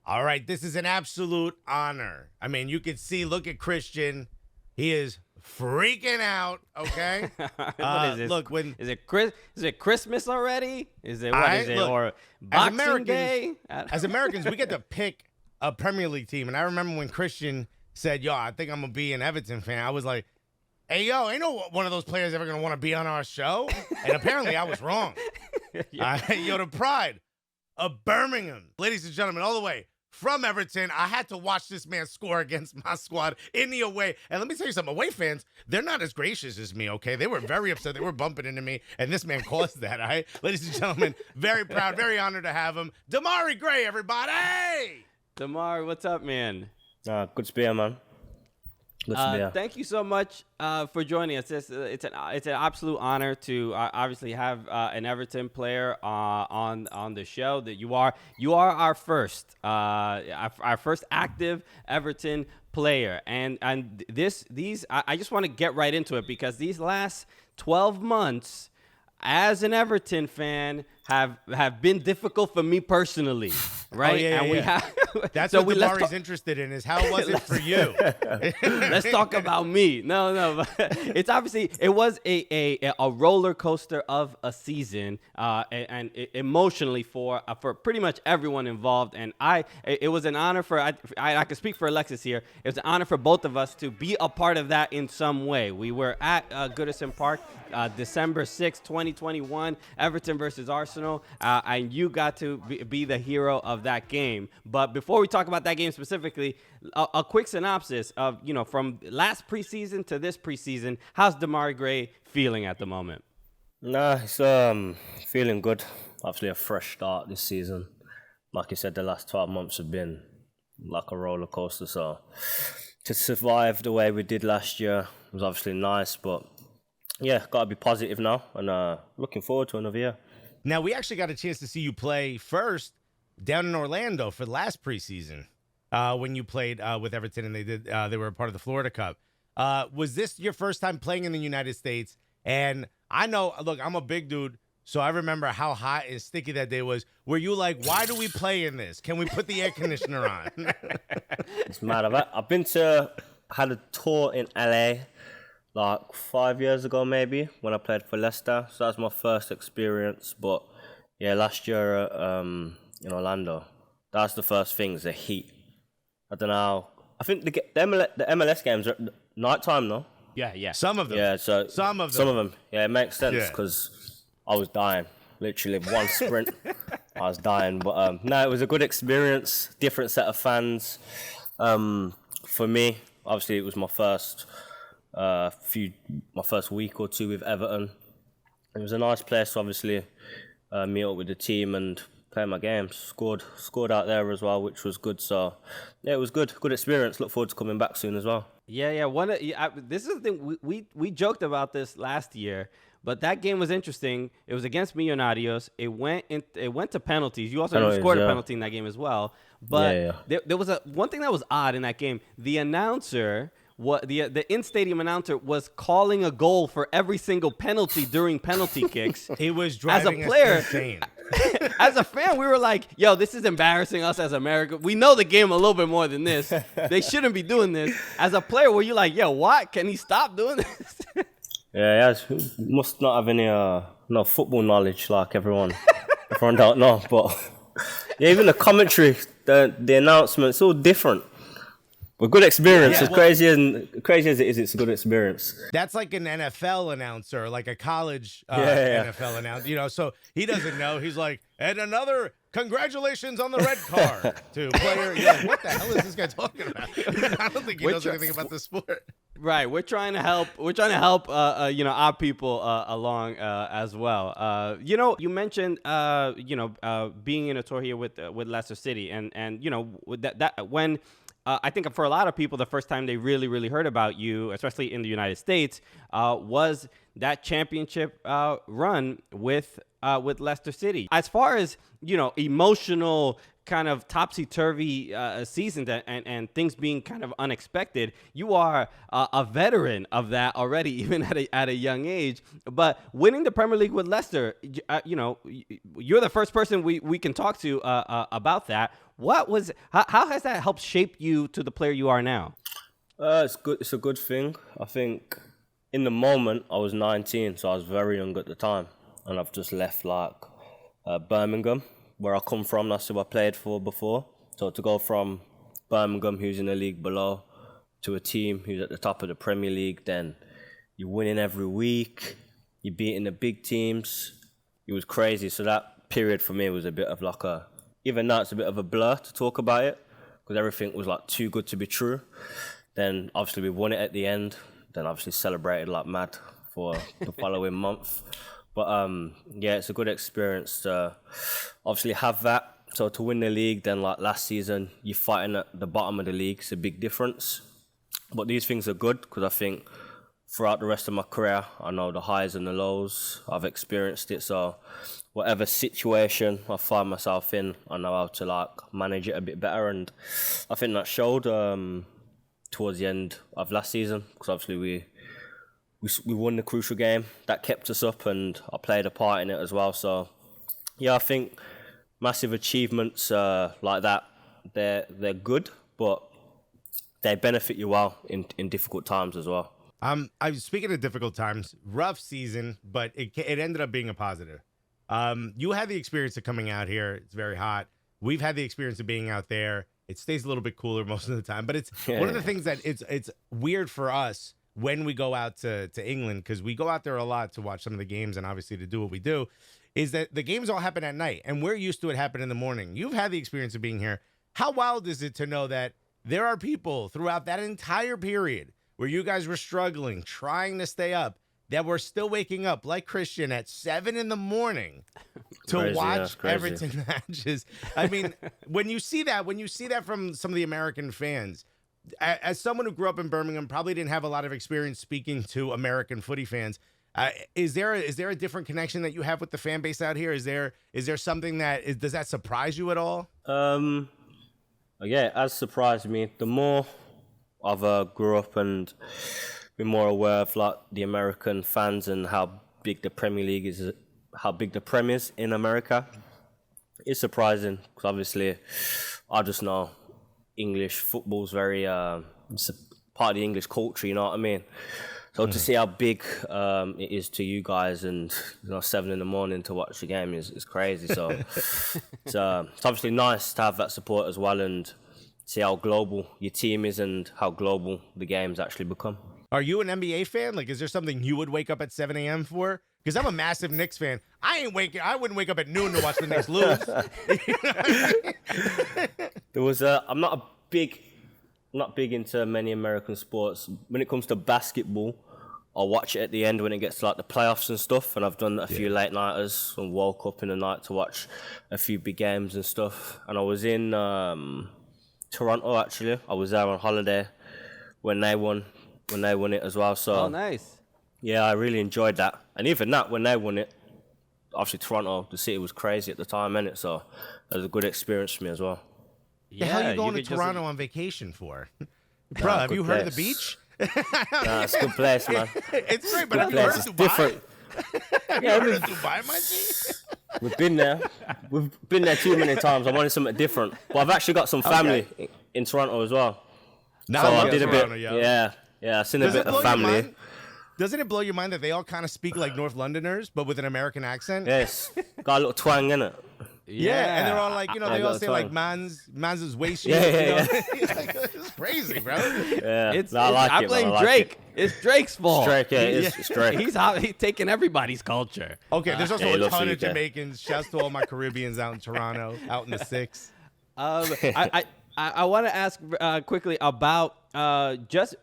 All right, this is an absolute honor. I mean, you can see, look at Christian. He is freaking out, okay? What is this? Look, is it Christmas already? Is it what is it? Look, Or Boxing Day? As Americans, we get to pick a Premier League team. And I remember when Christian said, yo, I think I'm going to be an Everton fan. I was like, hey, yo, ain't no one of those players ever going to want to be on our show. And apparently I was wrong. Yo, the pride of Birmingham. Ladies and gentlemen, all the way from Everton, I had to watch this man score against my squad in the away. And let me tell you something, away fans, they're not as gracious as me, okay? They were very upset. They were bumping into me, and this man caused that, all right? Ladies and gentlemen, very proud, very honored to have him. Demarai Gray, everybody! Damar, what's up, man? Good to be here, man. Good to be here. Thank you so much for joining us. It's an absolute honor to obviously have an Everton player on the show. That you are our first active Everton player, and I just want to get right into it because these last 12 months as an Everton fan have been difficult for me personally, right? Oh, yeah, and yeah, we yeah. have That's so what Damari's interested in, is how was it for you? Let's talk about me. No, but it's obviously it was a roller coaster of a season, and emotionally for pretty much everyone involved. And it was an honor for I can speak for Alexis here. It was an honor for both of us to be a part of that in some way. We were at Goodison Park, December 6th, 2021, Everton versus Arsenal, and you got to be the hero of that game. But before we talk about that game specifically, a quick synopsis of, from last preseason to this preseason, how's Demarai Gray feeling at the moment? It's feeling good. Obviously a fresh start this season. Like you said, the last 12 months have been like a roller coaster. So to survive the way we did last year was obviously nice, but yeah, got to be positive now, and looking forward to another year. Now, we actually got a chance to see you play first down in Orlando for the last preseason when you played with Everton, and they were a part of the Florida Cup. Was this your first time playing in the United States? And I know, look, I'm a big dude, so I remember how hot and sticky that day was. Were you like, why do we play in this? Can we put the air conditioner on? It's mad. I've had a tour in LA like 5 years ago, maybe, when I played for Leicester. So that was my first experience. But yeah, last year in Orlando, that's the first thing, is the heat. I don't know. I think the MLS games are at nighttime, though. Yeah. Some of them. Yeah, so Some of them. Yeah, it makes sense because I was dying. Literally one sprint, I was dying. But no, it was a good experience. Different set of fans. For me, obviously, it was my first week or two with Everton. It was a nice place to obviously meet up with the team and play my games. Scored out there as well, which was good. So yeah, it was good experience. Look forward to coming back soon as well. Yeah. This is the thing, we joked about this last year, but that game was interesting. It was against Millonarios. It went to penalties. You also scored a penalty in that game as well. But there was one thing that was odd in that game. The announcer, the in-stadium announcer, was calling a goal for every single penalty during penalty kicks. He was driving as a player, us insane. As a fan, we were like, yo, this is embarrassing us as America. We know the game a little bit more than this. They shouldn't be doing this. As a player, were you like, yo, what? Can he stop doing this? Yeah, he must not have any no football knowledge like everyone. Everyone don't know, but yeah, even the commentary, the announcements, all different. But good experience. Crazy as it is, it's a good experience. That's like an NFL announcer, like a college NFL announcer. So he doesn't know. He's like, and another congratulations on the red card to player. You're like, what the hell is this guy talking about? I don't think he knows anything about the sport. Right, we're trying to help. We're trying to help, our people along as well. You mentioned, being in a tour here with Leicester City, and that when. I think for a lot of people, the first time they really, really heard about you, especially in the United States, was that championship run with Leicester City. As far as, emotional kind of topsy-turvy seasons and things being kind of unexpected, you are a veteran of that already, even at a young age. But winning the Premier League with Leicester, you're the first person we can talk to about that. How has that helped shape you to the player you are now? It's good. It's a good thing. I think in the moment I was 19, so I was very young at the time, and I've just left Birmingham, where I come from. That's who I played for before. So to go from Birmingham, who's in the league below, to a team who's at the top of the Premier League, then you're winning every week. You're beating the big teams. It was crazy. So that period for me was a bit of even now it's a bit of a blur to talk about it, because everything was too good to be true. Then obviously we won it at the end. Then obviously celebrated like mad for the following month. But yeah, it's a good experience to obviously have that. So to win the league, then last season, you're fighting at the bottom of the league. It's a big difference. But these things are good, because I think throughout the rest of my career, I know the highs and the lows. I've experienced it. So whatever situation I find myself in, I know how to manage it a bit better. And I think that showed towards the end of last season, because obviously we won the crucial game. That kept us up, and I played a part in it as well. So yeah, I think massive achievements like that, they're good, but they benefit you well in difficult times as well. I'm speaking of difficult times, rough season, but it ended up being a positive. You had the experience of coming out here. It's very hot. We've had the experience of being out there. It stays a little bit cooler most of the time, but it's one of the things that it's weird for us when we go out to England, because we go out there a lot to watch some of the games and obviously to do what we do, is that the games all happen at night, and we're used to it happening in the morning. You've had the experience of being here. How wild is it to know that there are people throughout that entire period where you guys were struggling, trying to stay up, that were still waking up, like Christian, at 7 a.m. to Crazy, watch yeah, Everton matches? I mean, when you see that from some of the American fans, as someone who grew up in Birmingham, probably didn't have a lot of experience speaking to American footy fans. Is there a different connection that you have with the fan base out here? Is there something does that surprise you at all? Yeah, it has surprised me. The more I've grew up and been more aware of the American fans and how big the Premier League is, how big the Prem is in America, it's surprising, because obviously I just know English football's very it's a part of the English culture, you know what I mean? So to see how big it is to you guys, and 7 a.m. to watch the game is crazy. So it's obviously nice to have that support as well, and see how global your team is and how global the games actually become. Are you an NBA fan? Is there something you would wake up at 7 a.m. for? Because I'm a massive Knicks fan. I wouldn't wake up at noon to watch the Knicks lose. I'm not big into many American sports. When it comes to basketball, I'll watch it at the end when it gets to the playoffs and stuff. And I've done a few late nighters and woke up in the night to watch a few big games and stuff. And I was in Toronto, actually. I was there on holiday when they won it as well. So Nice. Yeah, I really enjoyed that. And even that, when they won it, obviously Toronto, the city was crazy at the time, innit? So it was a good experience for me as well. The hell are you going to Toronto on vacation for? Bro, have you heard of the beach? Nah, it's a good place, man. It's great, but have you heard of Dubai? Different. Have you heard of Dubai, my G? We've been there. We've been there too many times. I wanted something different. But I've actually got some family in Toronto as well. No, so I did Toronto, a bit. Yeah, I've seen a bit of family. Doesn't it blow your mind that they all kind of speak like North Londoners, but with an American accent? Yes. Got a little twang in it. Yeah, and they're all like, they all say man's is waist. Yeah. It's crazy, bro. Yeah, I blame Drake. It's Drake's fault. Drake, it's Drake. He's taking everybody's culture. Okay, there's also a ton of UK. Jamaicans. Shouts to all my Caribbeans out in Toronto, out in the 6. I want to ask quickly about just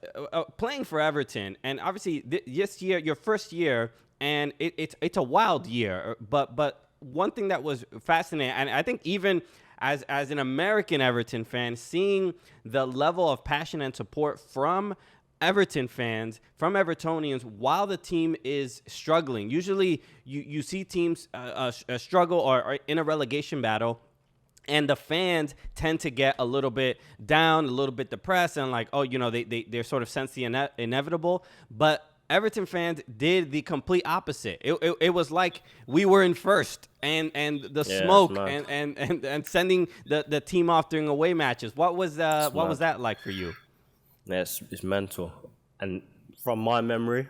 playing for Everton, and obviously this year, your first year, and it's a wild year. But one thing that was fascinating, and I think even as an American Everton fan, seeing the level of passion and support from Everton fans, from Evertonians, while the team is struggling. Usually, you see teams struggle or in a relegation battle, and the fans tend to get a little bit down, a little bit depressed, and they sort of sense the inevitable. But Everton fans did the complete opposite. It was like we were in first, and the smoke and sending the team off during away matches. What was that like for you? Yeah, it's mental. And from my memory,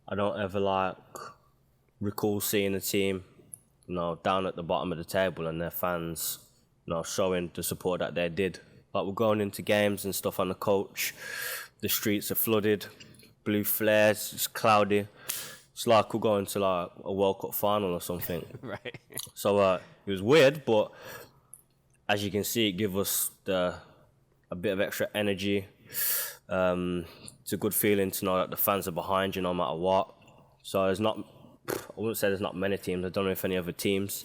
I don't ever recall seeing a team, down at the bottom of the table and their fans, showing the support that they did. Like, we're going into games and stuff on the coach. The streets are flooded, blue flares, it's cloudy. It's like we're going to a World Cup final or something. Right. So it was weird, but as you can see, it gave us a bit of extra energy. It's a good feeling to know that the fans are behind you no matter what. So I wouldn't say there's not many teams. I don't know if any other teams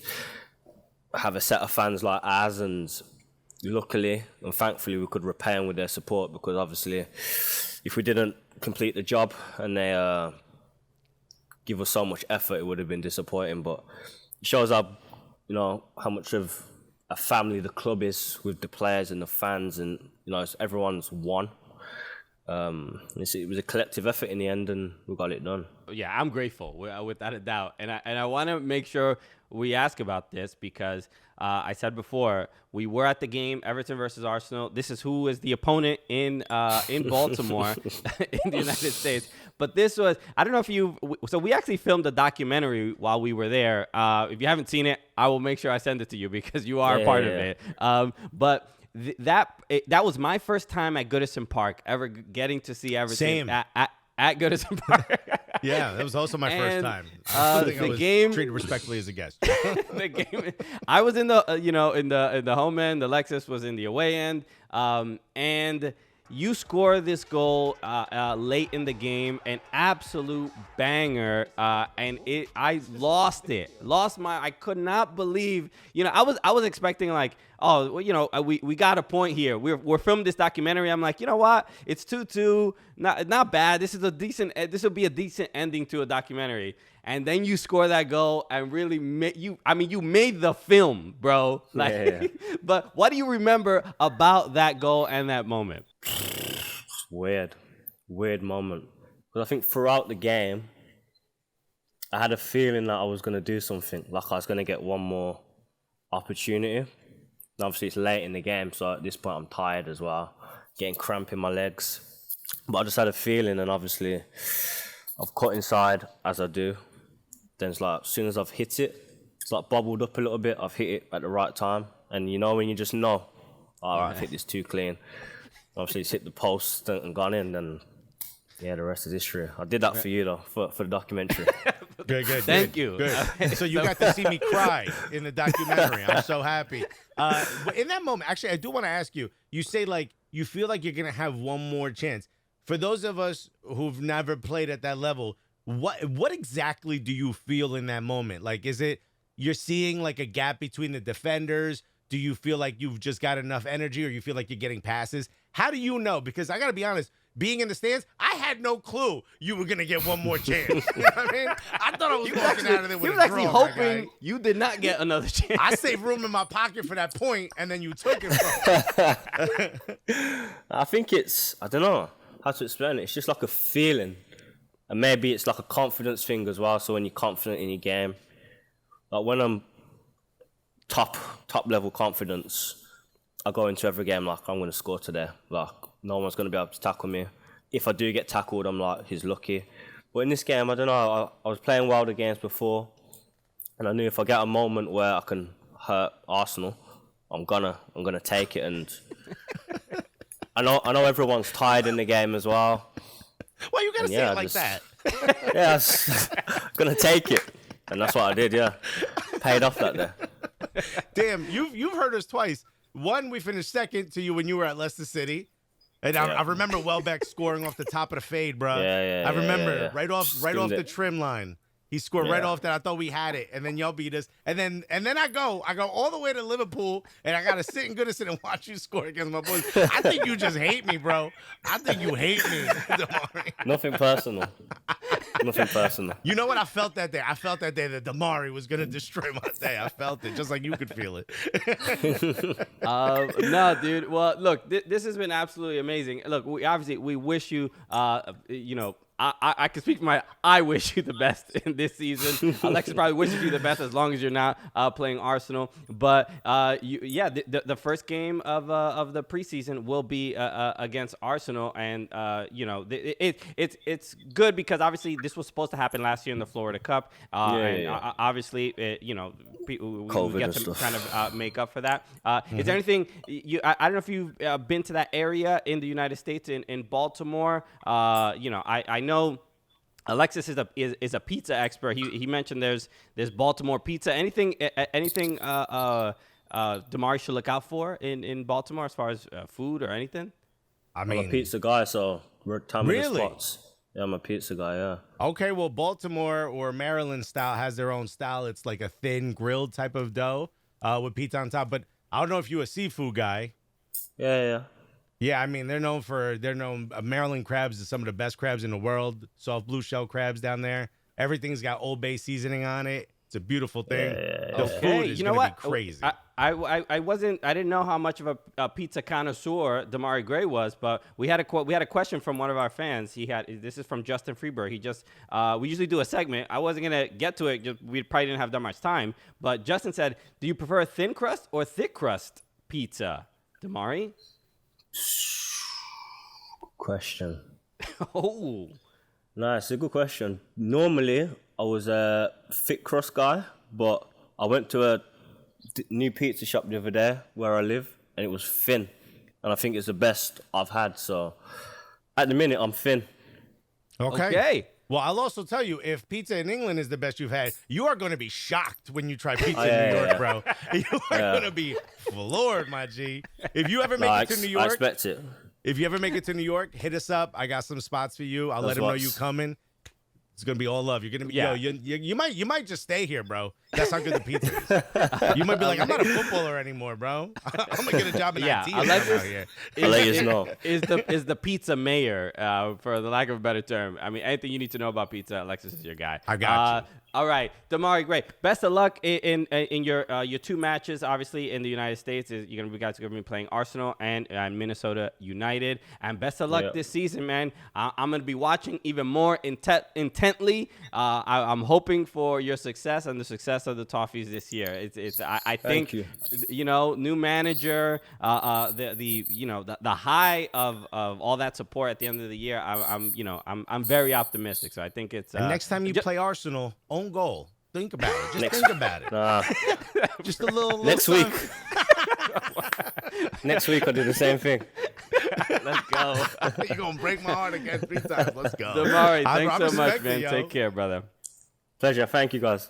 have a set of fans like ours, and luckily and thankfully we could repay them with their support, because obviously if we didn't complete the job and they give us so much effort, it would have been disappointing. But it shows how much of a family the club is with the players and the fans, and everyone's one. It was a collective effort in the end, and we got it done. Yeah, I'm grateful without a doubt, and I want to make sure we ask about this because I said before we were at the game, Everton versus Arsenal. This is who is the opponent in Baltimore in the United States. But this was, I don't know if so we actually filmed a documentary while we were there. If you haven't seen it, I will make sure I send it to you because you are part of it. But that was my first time at Goodison Park ever getting to see Everton at Goodison Park. Yeah, that was also my first time. I was treated respectfully as a guest. The game, I was in the in the home end. The Lexus was in the away end, and you score this goal late in the game, an absolute banger, and I I could not believe. I was expecting we got a point here. We're filming this documentary. I'm like, you know what? It's 2-2. Not bad. This will be a decent ending to a documentary. And then you score that goal and really you made the film, bro. But what do you remember about that goal and that moment? Weird moment. Because I think throughout the game, I had a feeling that I was going to do something. Like I was going to get one more opportunity. And obviously, it's late in the game, so at this point, I'm tired as well. Getting cramp in my legs. But I just had a feeling, and obviously, I've cut inside as I do. Then it's like, as soon as I've hit it, it's like bubbled up a little bit. I've hit it at the right time. And when you just know, all right, I've hit this too clean. Obviously, it's hit the post and gone in, and yeah, the rest is history. I did that for you, though, for the documentary. Good. Thank you. Good. So you got to see me cry in the documentary. I'm so happy. But in that moment, actually, I do want to ask you, you say, you feel like you're going to have one more chance. For those of us who've never played at that level, what exactly do you feel in that moment? Like, is it you're seeing, a gap between the defenders? Do you feel like you've just got enough energy, or you feel like you're getting passes? How do you know? Because I got to be honest, being in the stands, I had no clue you were going to get one more chance. You know what I mean? I thought I was walking out of there with a draw. He was actually hoping you did not get another chance. I saved room in my pocket for that point, and then you took it from me. I think I don't know how to explain it. It's just like a feeling. And maybe it's like a confidence thing as well. So when you're confident in your game, like when I'm top level confidence, I go into every game like I'm going to score today. Like no one's going to be able to tackle me. If I do get tackled, I'm like, he's lucky. But in this game, I don't know. I was playing well the games before, and I knew if I get a moment where I can hurt Arsenal, I'm gonna take it. And I know everyone's tired in the game as well. Well, you gotta say it like that. Yeah, I was gonna take it, and that's what I did. Yeah, paid off that day. Damn, you've heard us twice. One, we finished second to you when you were at Leicester City. And I remember Welbeck scoring off the top of the fade, bro. Yeah. I remember right off Skimmed the trim line. He scored right off that. I thought we had it, and then y'all beat us. And then I go all the way to Liverpool, and I gotta sit in Goodison and watch you score against my boys. I think you just hate me, bro. I think you hate me, Demarai. Nothing personal. Nothing personal. You know what? I felt that day. I felt that day that Demarai was gonna destroy my day. I felt it, just like you could feel it. No, dude. Well, look, this has been absolutely amazing. Look, we wish you, I can speak for I wish you the best in this season. Alexis probably wishes you the best as long as you're not playing Arsenal. But the first game of the preseason will be against Arsenal, and it's good because obviously this was supposed to happen last year in the Florida Cup, obviously we get to kind of make up for that. Is there anything I don't know if you've been to that area in the United States in Baltimore? I know Alexis is a pizza expert. He mentioned there's Baltimore pizza. Anything Demarai should look out for in Baltimore as far as food or anything? I'm a pizza guy, so tell me the Really? spots. Yeah, I'm a pizza guy, yeah. Okay, well, Baltimore or Maryland style has their own style. It's like a thin grilled type of dough with pizza on top. But I don't know if you're a seafood guy. Yeah. Yeah, I mean, Maryland crabs is some of the best crabs in the world. Soft blue shell crabs down there. Everything's got Old Bay seasoning on it. It's a beautiful thing. The food is going to be crazy. I didn't know how much of a pizza connoisseur Demarai Gray was, but we had a question from one of our fans. This is from Justin Freeberg. We usually do a segment. I wasn't gonna get to it. We probably didn't have that much time. But Justin said, "Do you prefer thin crust or thick crust pizza?" Demarai? Question. Oh. Nice, a good question. Normally, I was a thick crust guy, but I went to a new pizza shop the other day where I live, and it was thin. And I think it's the best I've had. So at the minute, I'm thin. Okay. Well, I'll also tell you, if pizza in England is the best you've had, you are going to be shocked when you try pizza in New York, bro. You are going to be floored, my G. If you ever make it to New York, I expect it. If you ever make it to New York, hit us up. I got some spots for you. I'll let them know you coming. It's gonna be all love. You're gonna be you might just stay here, bro. That's how good the pizza is. You might be like, I'm not a footballer anymore, bro. I'm gonna get a job in IT. Alexis here. is the pizza mayor, for the lack of a better term. I mean, anything you need to know about pizza, Alexis is your guy. I got you. All right, Demarai Gray. Best of luck in your two matches. Obviously, in the United States, you guys are gonna be playing Arsenal and Minnesota United. And best of luck this season, man. I'm gonna be watching even more intently. I'm hoping for your success and the success of the Toffees this year. I think new manager, the high of all that support at the end of the year. I'm very optimistic. So I think it's. And next time you play Arsenal, own goal. Think about it. Just think about it. Just a little next week. Next week I'll do the same thing. Let's go. You're gonna break my heart again 3 times. Let's go. Demarai, thanks so much, man. Take care, brother. Pleasure. Thank you, guys.